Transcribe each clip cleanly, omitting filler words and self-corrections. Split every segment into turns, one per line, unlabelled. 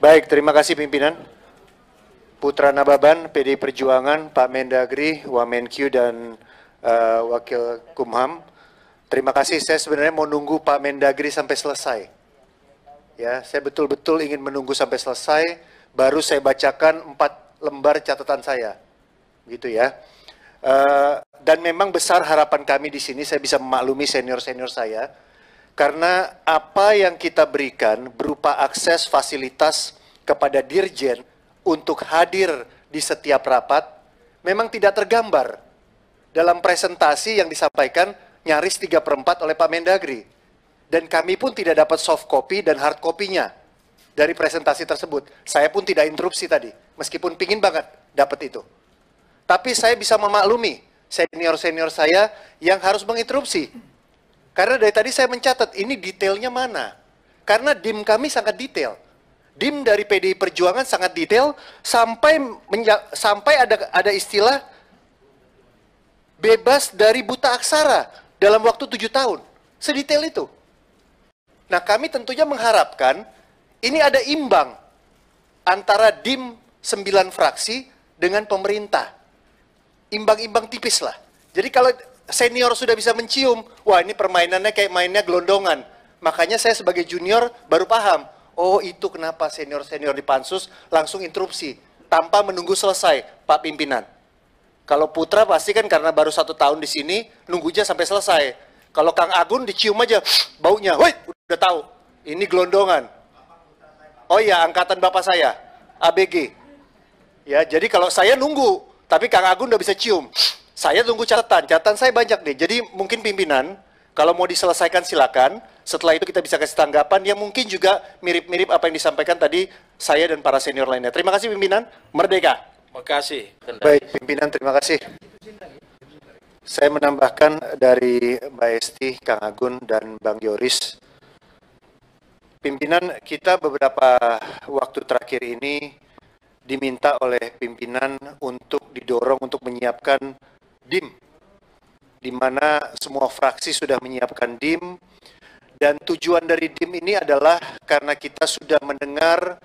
Baik, terima kasih pimpinan. Putra Nababan, PDI Perjuangan, Pak Mendagri, Wamenkyu, dan Wakil Kumham. Terima kasih, saya sebenarnya mau nunggu Pak Mendagri sampai selesai. Ya, saya betul-betul ingin menunggu sampai selesai, baru saya bacakan 4 lembar catatan saya. Gitu ya. Dan memang besar harapan kami di sini, saya bisa memaklumi senior-senior saya, karena apa yang kita berikan berupa akses fasilitas kepada Dirjen untuk hadir di setiap rapat, memang tidak tergambar dalam presentasi yang disampaikan nyaris 3/4 oleh Pak Mendagri. Dan kami pun tidak dapat soft copy dan hard copy-nya dari presentasi tersebut. Saya pun tidak interupsi tadi, meskipun pingin banget dapat itu. Tapi saya bisa memaklumi senior-senior saya yang harus menginterupsi. Karena dari tadi saya mencatat, ini detailnya mana? Karena DIM kami sangat detail. DIM dari PDI Perjuangan sangat detail, sampai ada istilah bebas dari buta aksara dalam waktu 7 tahun. Sedetail itu. Nah, kami tentunya mengharapkan ini ada imbang antara DIM 9 fraksi dengan pemerintah. Imbang-imbang tipis lah. Jadi kalau senior sudah bisa mencium, wah ini permainannya kayak mainnya gelondongan. Makanya saya sebagai junior baru paham, oh itu kenapa senior-senior di Pansus langsung interupsi, tanpa menunggu selesai, Pak Pimpinan. Kalau Putra pasti kan karena baru 1 tahun di sini, nunggunya sampai selesai. Kalau Kang Agun dicium aja, baunya, woi udah tahu, ini gelondongan. Oh iya, angkatan bapak saya, ABG. Ya, jadi kalau saya nunggu, tapi Kang Agun udah bisa cium. Saya tunggu catatan saya banyak deh. Jadi mungkin pimpinan, kalau mau diselesaikan silakan. Setelah itu kita bisa kasih tanggapan yang mungkin juga mirip-mirip apa yang disampaikan tadi saya dan para senior lainnya. Terima kasih pimpinan. Merdeka.
Terima kasih.
Baik pimpinan, terima kasih. Saya menambahkan dari Mbak Esti, Kang Agun, dan Bang Yoris. Pimpinan kita beberapa waktu terakhir ini diminta oleh pimpinan untuk didorong untuk menyiapkan DIM, di mana semua fraksi sudah menyiapkan DIM, dan tujuan dari DIM ini adalah karena kita sudah mendengar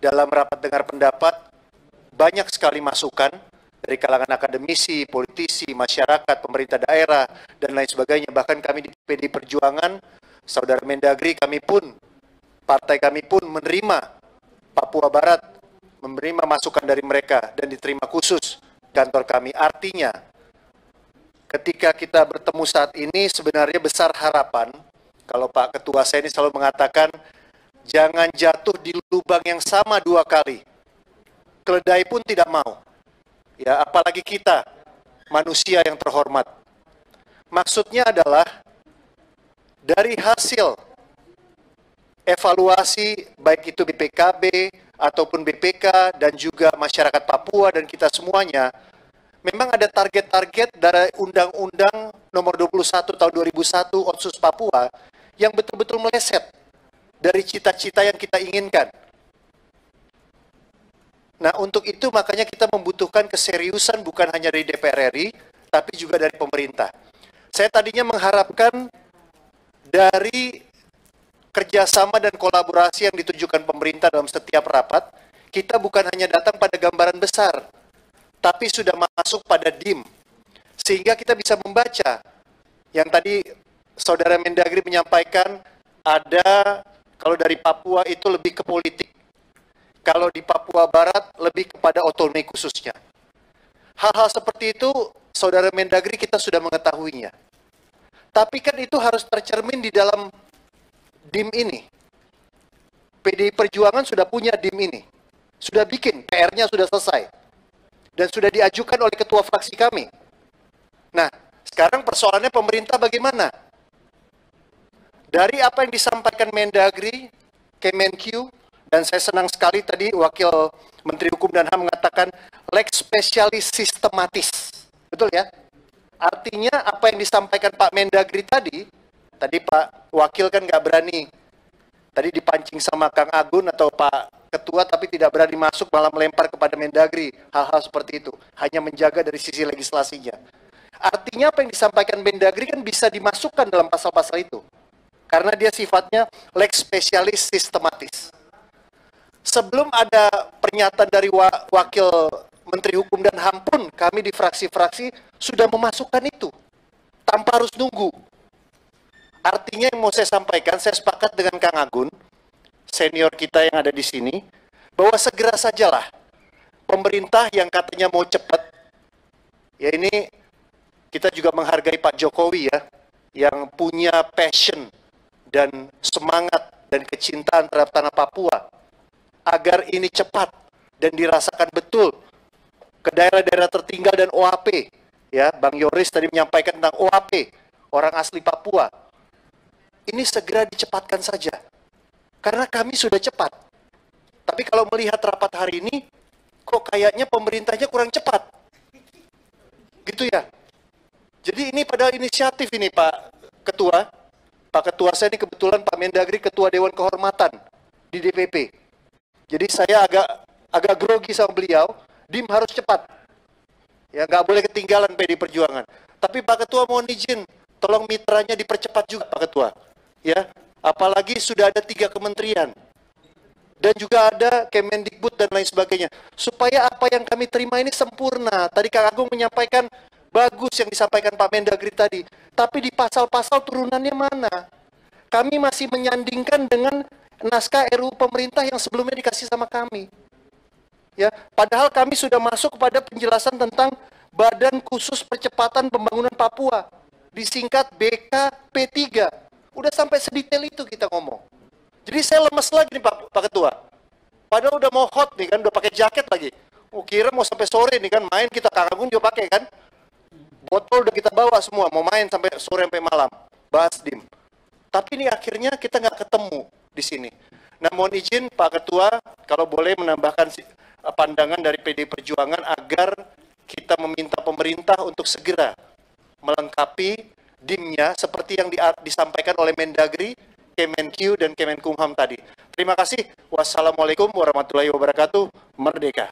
dalam rapat dengar pendapat banyak sekali masukan dari kalangan akademisi, politisi, masyarakat, pemerintah daerah, dan lain sebagainya. Bahkan kami di PDI Perjuangan, Saudara Mendagri, partai kami pun menerima Papua Barat, menerima masukan dari mereka dan diterima khusus kantor kami. Artinya, ketika kita bertemu saat ini sebenarnya besar harapan, kalau Pak Ketua saya ini selalu mengatakan, jangan jatuh di lubang yang sama 2 kali. Keledai pun tidak mau. Ya, apalagi kita, manusia yang terhormat. Maksudnya adalah, dari hasil evaluasi, baik itu BPKB, ataupun BPK, dan juga masyarakat Papua, dan kita semuanya, memang ada target-target dari Undang-Undang Nomor 21 Tahun 2001 Otsus Papua, yang betul-betul meleset dari cita-cita yang kita inginkan. Nah, untuk itu makanya kita membutuhkan keseriusan bukan hanya dari DPR RI, tapi juga dari pemerintah. Saya tadinya mengharapkan dari kerjasama dan kolaborasi yang ditujukan pemerintah dalam setiap rapat, kita bukan hanya datang pada gambaran besar, tapi sudah masuk pada DIM. Sehingga kita bisa membaca, yang tadi Saudara Mendagri menyampaikan, ada, kalau dari Papua itu lebih ke politik. Kalau di Papua Barat lebih kepada otonomi khususnya. Hal-hal seperti itu, Saudara Mendagri kita sudah mengetahuinya. Tapi kan itu harus tercermin di dalam DIM ini. PDI Perjuangan sudah punya DIM ini. Sudah bikin, PR-nya sudah selesai. Dan sudah diajukan oleh ketua fraksi kami. Nah, sekarang persoalannya pemerintah bagaimana? Dari apa yang disampaikan Mendagri, Kemenkyu, dan saya senang sekali tadi Wakil Menteri Hukum dan HAM mengatakan lex spesialis sistematis. Betul ya? Artinya apa yang disampaikan Pak Mendagri tadi Pak Wakil kan nggak berani. Tadi dipancing sama Kang Agun atau Pak Ketua, tapi tidak berani masuk, malah melempar kepada Mendagri. Hal-hal seperti itu. Hanya menjaga dari sisi legislasinya. Artinya apa yang disampaikan Mendagri kan bisa dimasukkan dalam pasal-pasal itu. Karena dia sifatnya lex spesialis sistematis. Sebelum ada pernyataan dari Wakil Menteri Hukum dan HAM pun, kami di fraksi-fraksi sudah memasukkan itu, tanpa harus nunggu. Artinya yang mau saya sampaikan, saya sepakat dengan Kang Agun, senior kita yang ada di sini, bahwa segera sajalah pemerintah yang katanya mau cepat, ya ini kita juga menghargai Pak Jokowi ya, yang punya passion dan semangat dan kecintaan terhadap tanah Papua, agar ini cepat dan dirasakan betul ke daerah-daerah tertinggal dan OAP. Ya, Bang Yoris tadi menyampaikan tentang OAP, orang asli Papua. Ini segera dicepatkan saja, karena kami sudah cepat. Tapi kalau melihat rapat hari ini, kok kayaknya pemerintahnya kurang cepat. Gitu ya. Jadi ini pada inisiatif ini Pak Ketua. Pak Ketua saya ini kebetulan Pak Mendagri Ketua Dewan Kehormatan di DPP. Jadi saya agak grogi sama beliau, DIM harus cepat. Ya nggak boleh ketinggalan PD Perjuangan. Tapi Pak Ketua mohon izin, tolong mitranya dipercepat juga Pak Ketua. Ya, apalagi sudah ada 3 kementerian. Dan juga ada Kemendikbud dan lain sebagainya. Supaya apa yang kami terima ini sempurna. Tadi Kang Agung menyampaikan, bagus yang disampaikan Pak Mendagri tadi. Tapi di pasal-pasal turunannya mana? Kami masih menyandingkan dengan naskah RUU pemerintah yang sebelumnya dikasih sama kami. Ya, padahal kami sudah masuk kepada penjelasan tentang Badan Khusus Percepatan Pembangunan Papua. Disingkat BKP3. Udah sampai sedetail itu kita ngomong. Jadi saya lemes lagi nih Pak Ketua. Padahal udah mau hot nih kan, udah pakai jaket lagi. Kira mau sampai sore nih kan, main kita Kang Agung juga pakai kan. Botol udah kita bawa semua, mau main sampai sore sampai malam. Bahas DIM. Tapi ini akhirnya kita nggak ketemu di sini. Nah mohon izin Pak Ketua, kalau boleh menambahkan pandangan dari PD Perjuangan agar kita meminta pemerintah untuk segera melengkapi DIM-nya seperti yang disampaikan oleh Mendagri, Kemenq, dan Kemenkumham tadi. Terima kasih. Wassalamualaikum warahmatullahi wabarakatuh. Merdeka.